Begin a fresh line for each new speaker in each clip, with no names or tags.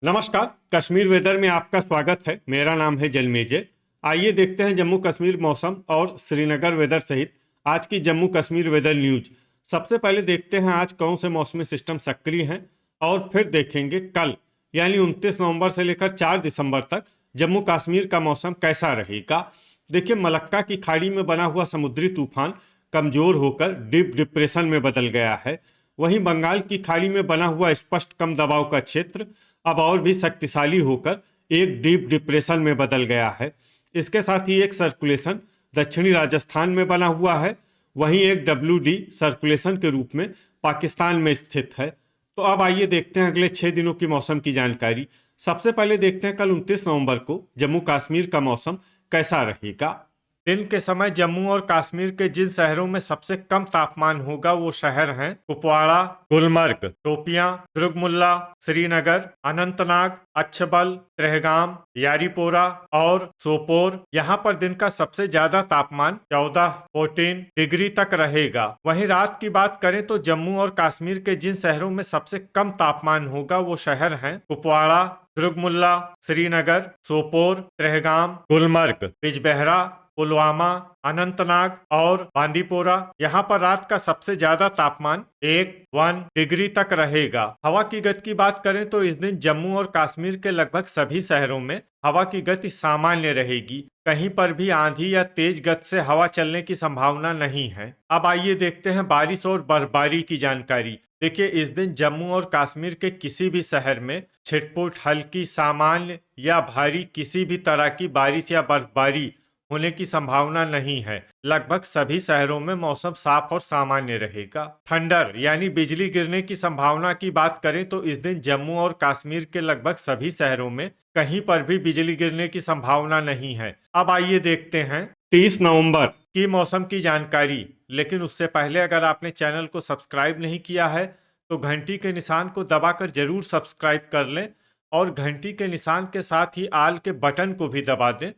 नमस्कार। कश्मीर वेदर में आपका स्वागत है। मेरा नाम है जलमेजय। आइए देखते हैं जम्मू कश्मीर मौसम और श्रीनगर वेदर सहित आज की जम्मू कश्मीर वेदर न्यूज। सबसे पहले देखते हैं आज कौन से मौसमी सिस्टम सक्रिय हैं और फिर देखेंगे कल यानी 29 नवंबर से लेकर 4 दिसंबर तक जम्मू कश्मीर का मौसम कैसा रहेगा। देखिए, मलक्का की खाड़ी में बना हुआ समुद्री तूफान कमजोर होकर डीप डिप्रेशन में बदल गया है। वहीं बंगाल की खाड़ी में बना हुआ स्पष्ट कम दबाव का क्षेत्र अब और भी शक्तिशाली होकर एक डीप डिप्रेशन में बदल गया है। इसके साथ ही एक सर्कुलेशन दक्षिणी राजस्थान में बना हुआ है। वहीं एक WD सर्कुलेशन के रूप में पाकिस्तान में स्थित है। तो अब आइए देखते हैं अगले 6 दिनों की मौसम की जानकारी। सबसे पहले देखते हैं कल 29 नवंबर को जम्मू कश्मीर का मौसम कैसा रहेगा। दिन के समय जम्मू और कश्मीर के जिन शहरों में सबसे कम तापमान होगा वो शहर हैं कुपवाड़ा, गुलमर्ग, शोपियां, दुर्गमुल्ला, श्रीनगर, अनंतनाग, अच्छबल, त्रेहगाम, यारीपोरा और सोपोर। यहाँ पर दिन का सबसे ज्यादा तापमान 14 डिग्री तक रहेगा। वहीं रात की बात करें तो जम्मू और कश्मीर के जिन शहरों में सबसे कम तापमान होगा वो शहर हैं कुपवाड़ा, दुर्गमुल्ला, श्रीनगर, सोपोर, त्रेहगाम, गुलमर्ग, बिजबेहरा, पुलवामा, अनंतनाग और बांदीपोरा। यहाँ पर रात का सबसे ज्यादा तापमान 1 डिग्री तक रहेगा। हवा की गति की बात करें तो इस दिन जम्मू और कश्मीर के लगभग सभी शहरों में हवा की गति सामान्य रहेगी। कहीं पर भी आंधी या तेज गति से हवा चलने की संभावना नहीं है। अब आइए देखते हैं बारिश और बर्फबारी की जानकारी। देखिए, इस दिन जम्मू और कश्मीर के किसी भी शहर में छिटपुट, हल्की, सामान्य या भारी किसी भी तरह की बारिश या बर्फबारी होने की संभावना नहीं है। लगभग सभी शहरों में मौसम साफ और सामान्य रहेगा। थंडर यानी बिजली गिरने की संभावना की बात करें तो इस दिन जम्मू और कश्मीर के लगभग सभी शहरों में कहीं पर भी बिजली गिरने की संभावना नहीं है। अब आइए देखते हैं 30 नवंबर की मौसम की जानकारी। लेकिन उससे पहले अगर आपने चैनल को सब्सक्राइब नहीं किया है तो घंटी के निशान को दबाकर जरूर सब्सक्राइब कर लें और घंटी के निशान के साथ ही आल के बटन को भी दबा दें,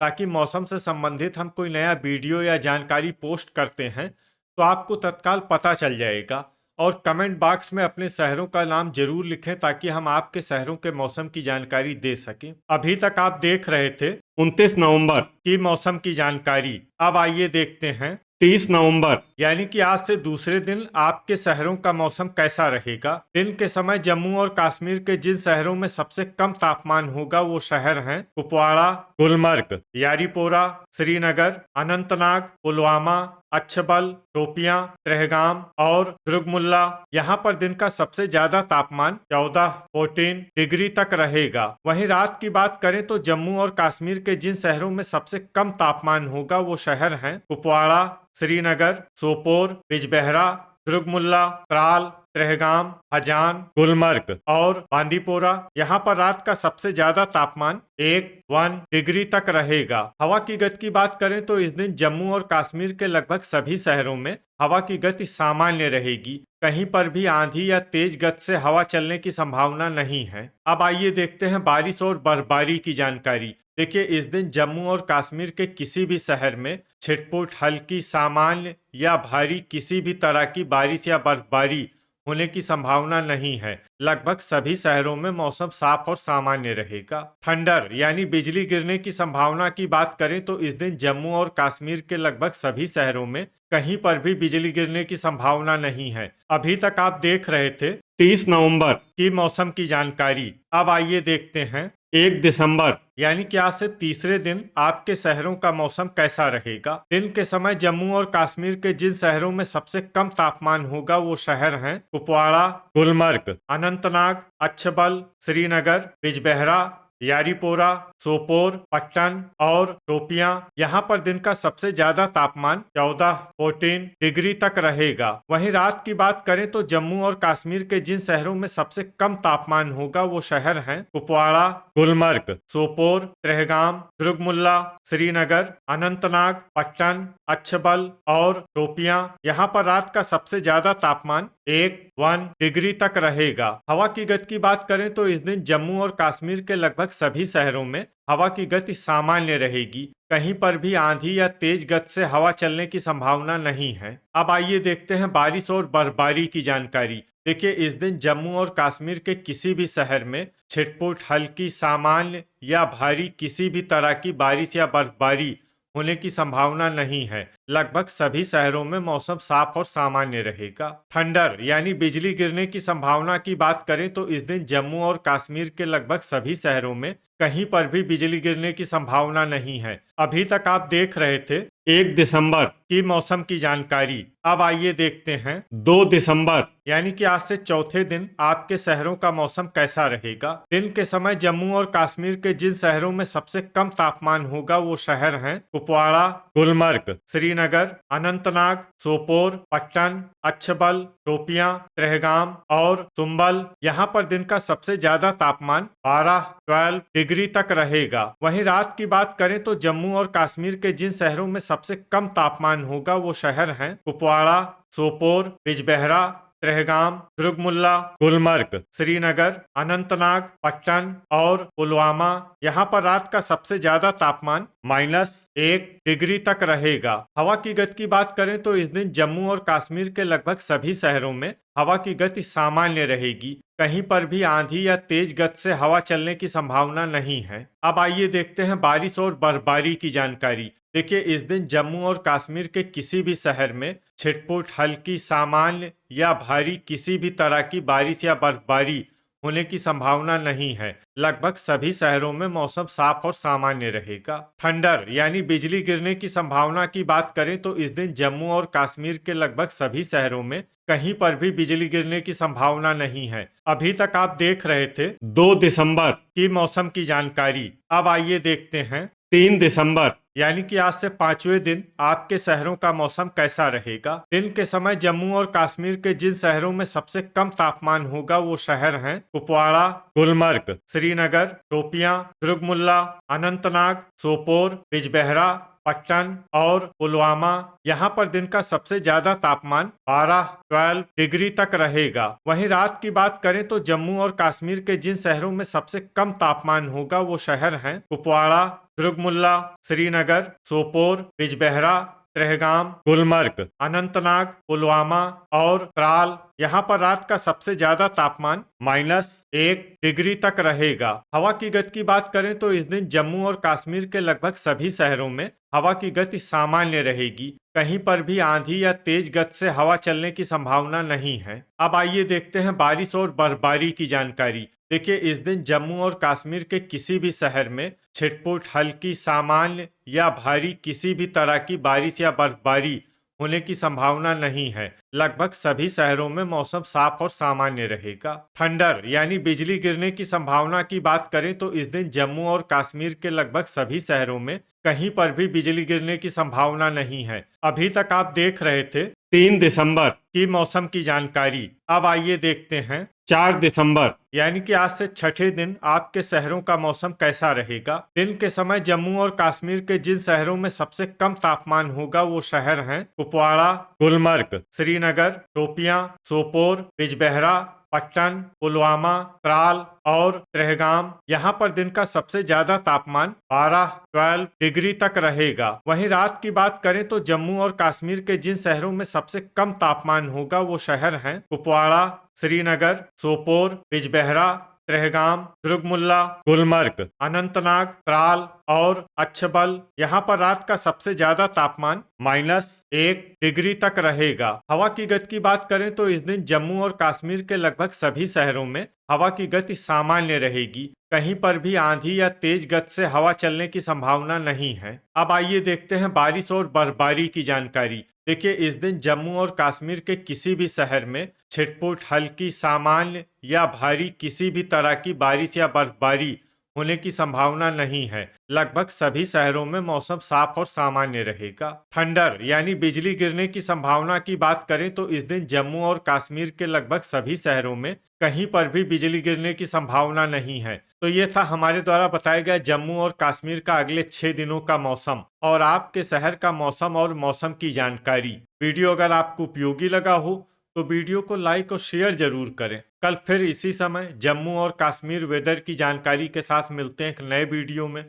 ताकि मौसम से संबंधित हम कोई नया वीडियो या जानकारी पोस्ट करते हैं तो आपको तत्काल पता चल जाएगा। और कमेंट बॉक्स में अपने शहरों का नाम जरूर लिखें ताकि हम आपके शहरों के मौसम की जानकारी दे सकें। अभी तक आप देख रहे थे 29 नवंबर की मौसम की जानकारी। अब आइए देखते हैं 30 नवंबर यानी कि आज से दूसरे दिन आपके शहरों का मौसम कैसा रहेगा। दिन के समय जम्मू और कश्मीर के जिन शहरों में सबसे कम तापमान होगा वो शहर हैं कुपवाड़ा, गुलमर्ग, यारीपोरा, श्रीनगर, अनंतनाग, पुलवामा, अच्छबल, शोपियां, त्रेहगाम और दुर्गमुल्ला। यहाँ पर दिन का सबसे ज्यादा तापमान 14 डिग्री तक रहेगा। वहीं रात की बात करें तो जम्मू और कश्मीर के जिन शहरों में सबसे कम तापमान होगा वो शहर हैं कुपवाड़ा, श्रीनगर, सोपोर, बिजबेहरा, दुर्गमुल्ला, त्राल, त्रेहगाम, हजान, गुलमर्ग और बांदीपोरा। यहाँ पर रात का सबसे ज्यादा तापमान 1 डिग्री तक रहेगा। हवा की गति की बात करें तो इस दिन जम्मू और कश्मीर के लगभग सभी शहरों में हवा की गति सामान्य रहेगी। कहीं पर भी आंधी या तेज गति से हवा चलने की संभावना नहीं है। अब आइए देखते हैं बारिश और बर्फबारी की जानकारी। देखिए, इस दिन जम्मू और कश्मीर के किसी भी शहर में छिटपुट, हल्की, सामान्य या भारी किसी भी तरह की बारिश या बर्फबारी होने की संभावना नहीं है। लगभग सभी शहरों में मौसम साफ और सामान्य रहेगा। थंडर यानी बिजली गिरने की संभावना की बात करें तो इस दिन जम्मू और कश्मीर के लगभग सभी शहरों में कहीं पर भी बिजली गिरने की संभावना नहीं है। अभी तक आप देख रहे थे 30 नवंबर की मौसम की जानकारी। अब आइए देखते हैं 1 दिसंबर यानी कि आज से तीसरे दिन आपके शहरों का मौसम कैसा रहेगा। दिन के समय जम्मू और कश्मीर के जिन शहरों में सबसे कम तापमान होगा वो शहर हैं कुपवाड़ा, गुलमर्ग, अनंतनाग, अच्छबल, श्रीनगर, बिजबेहरा, यारीपोरा, सोपोर, पट्टन और शोपियां। यहाँ पर दिन का सबसे ज्यादा तापमान 14 डिग्री तक रहेगा। वहीं रात की बात करें तो जम्मू और कश्मीर के जिन शहरों में सबसे कम तापमान होगा वो शहर हैं कुपवाड़ा, गुलमर्ग, सोपोर, त्रेहगाम, दुर्गमुल्ला, श्रीनगर, अनंतनाग, पट्टन, अच्छबल और शोपियां। यहाँ पर रात का सबसे ज्यादा तापमान 1 डिग्री तक रहेगा। हवा की गति की बात करें तो इस दिन जम्मू और कश्मीर के लगभग सभी शहरों में हवा की गति सामान्य रहेगी। कहीं पर भी आंधी या तेज गति से हवा चलने की संभावना नहीं है। अब आइए देखते हैं बारिश और बर्फबारी की जानकारी। देखिए, इस दिन जम्मू और कश्मीर के किसी भी शहर में छिटपुट हल्की सामान्य या भारी किसी भी तरह की बारिश या बर्फबारी होने की संभावना नहीं है। लगभग सभी शहरों में मौसम साफ और सामान्य रहेगा। थंडर यानी बिजली गिरने की संभावना की बात करें तो इस दिन जम्मू और कश्मीर के लगभग सभी शहरों में कहीं पर भी बिजली गिरने की संभावना नहीं है। अभी तक आप देख रहे थे 1 दिसंबर की मौसम की जानकारी। अब आइए देखते हैं 2 दिसंबर यानी कि आज से चौथे दिन आपके शहरों का मौसम कैसा रहेगा। दिन के समय जम्मू और कश्मीर के जिन शहरों में सबसे कम तापमान होगा वो शहर हैं कुपवाड़ा, गुलमर्ग, श्रीनगर, अनंतनाग, सोपोर, पट्टन, अच्छबल, शोपियां, त्रेहगाम और सुंबल। यहाँ पर दिन का सबसे ज्यादा तापमान 12 डिग्री तक रहेगा। वहीं रात की बात करें तो जम्मू और कश्मीर के जिन शहरों में सबसे कम तापमान होगा वो शहर हैं कुपवाड़ा, सोपोर, बिजबेहरा, त्रेहगाम, दुर्गमुल्ला, गुलमर्ग, श्रीनगर, अनंतनाग, पट्टन और पुलवामा। यहाँ पर रात का सबसे ज्यादा तापमान -1 डिग्री तक रहेगा। हवा की गति की बात करें तो इस दिन जम्मू और कश्मीर के लगभग सभी शहरों में हवा की गति सामान्य रहेगी। कहीं पर भी आंधी या तेज गति से हवा चलने की संभावना नहीं है। अब आइए देखते हैं बारिश और बर्फबारी की जानकारी। देखिए, इस दिन जम्मू और कश्मीर के किसी भी शहर में छिटपुट हल्की सामान्य या भारी किसी भी तरह की बारिश या बर्फबारी होने की संभावना नहीं है। लगभग सभी शहरों में मौसम साफ और सामान्य रहेगा। थंडर यानी बिजली गिरने की संभावना की बात करें तो इस दिन जम्मू और कश्मीर के लगभग सभी शहरों में कहीं पर भी बिजली गिरने की संभावना नहीं है। अभी तक आप देख रहे थे 2 दिसंबर की मौसम की जानकारी। अब आइए देखते हैं 3 दिसंबर यानी कि आज से 5वें दिन आपके शहरों का मौसम कैसा रहेगा। दिन के समय जम्मू और कश्मीर के जिन शहरों में सबसे कम तापमान होगा वो शहर हैं कुपवाड़ा, गुलमर्ग, श्रीनगर, शोपियां, दुर्गमुल्ला, अनंतनाग, सोपोर, बिजबेहरा, पट्टन और पुलवामा। यहाँ पर दिन का सबसे ज्यादा तापमान 12 डिग्री तक रहेगा। वहीं रात की बात करें तो जम्मू और कश्मीर के जिन शहरों में सबसे कम तापमान होगा वो शहर हैं कुपवाड़ा, दुर्गमुल्ला, श्रीनगर, सोपोर, बिजबेहरा, त्रेहगाम, गुलमर्ग, अनंतनाग, पुलवामा और त्राल। यहाँ पर रात का सबसे ज्यादा तापमान -1 डिग्री तक रहेगा। हवा की गति की बात करें तो इस दिन जम्मू और कश्मीर के लगभग सभी शहरों में हवा की गति सामान्य रहेगी। कहीं पर भी आंधी या तेज गति से हवा चलने की संभावना नहीं है। अब आइए देखते हैं बारिश और बर्फबारी की जानकारी। देखिए, इस दिन जम्मू और कश्मीर के किसी भी शहर में छिटपुट हल्की सामान्य या भारी किसी भी तरह की बारिश या बर्फबारी होने की संभावना नहीं है। लगभग सभी शहरों में मौसम साफ और सामान्य रहेगा। थंडर यानी बिजली गिरने की संभावना की बात करें तो इस दिन जम्मू और कश्मीर के लगभग सभी शहरों में कहीं पर भी बिजली गिरने की संभावना नहीं है। अभी तक आप देख रहे थे 3 दिसंबर की मौसम की जानकारी। अब आइए देखते हैं 4 दिसंबर यानी कि आज से छठे दिन आपके शहरों का मौसम कैसा रहेगा। दिन के समय जम्मू और कश्मीर के जिन शहरों में सबसे कम तापमान होगा वो शहर हैं कुपवाड़ा, गुलमर्ग, श्रीनगर, शोपियां, सोपोर, बिजबेहरा, पट्टन, पुलवामा, त्राल और त्रेहगाम। यहाँ पर दिन का सबसे ज्यादा तापमान 12 डिग्री तक रहेगा। वहीं रात की बात करें तो जम्मू और कश्मीर के जिन शहरों में सबसे कम तापमान होगा वो शहर हैं कुपवाड़ा, श्रीनगर, सोपोर, बिजबेहरा, त्रेहगाम, दुर्गमुल्ला, गुलमर्ग, अनंतनाग, त्राल और अच्छबल। यहाँ पर रात का सबसे ज्यादा तापमान -1 डिग्री तक रहेगा। हवा की गति की बात करें तो इस दिन जम्मू और कश्मीर के लगभग सभी शहरों में हवा की गति सामान्य रहेगी। कहीं पर भी आंधी या तेज गति से हवा चलने की संभावना नहीं है। अब आइए देखते हैं बारिश और बर्फबारी की जानकारी। देखिए, इस दिन जम्मू और कश्मीर के किसी भी शहर में छिटपुट हल्की सामान्य या भारी किसी भी तरह की बारिश या बर्फबारी होने की संभावना नहीं है। लगभग सभी शहरों में मौसम साफ और सामान्य रहेगा। थंडर यानी बिजली गिरने की संभावना की बात करें तो इस दिन जम्मू और कश्मीर के लगभग सभी शहरों में कहीं पर भी बिजली गिरने की संभावना नहीं है। तो ये था हमारे द्वारा बताया गया जम्मू और कश्मीर का अगले 6 दिनों का मौसम और आपके शहर का मौसम और मौसम की जानकारी। वीडियो अगर आपको उपयोगी लगा हो तो वीडियो को लाइक और शेयर जरूर करें। कल फिर इसी समय जम्मू और कश्मीर वेदर की जानकारी के साथ मिलते हैं एक नए वीडियो में।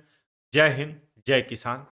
जय हिंद, जय किसान।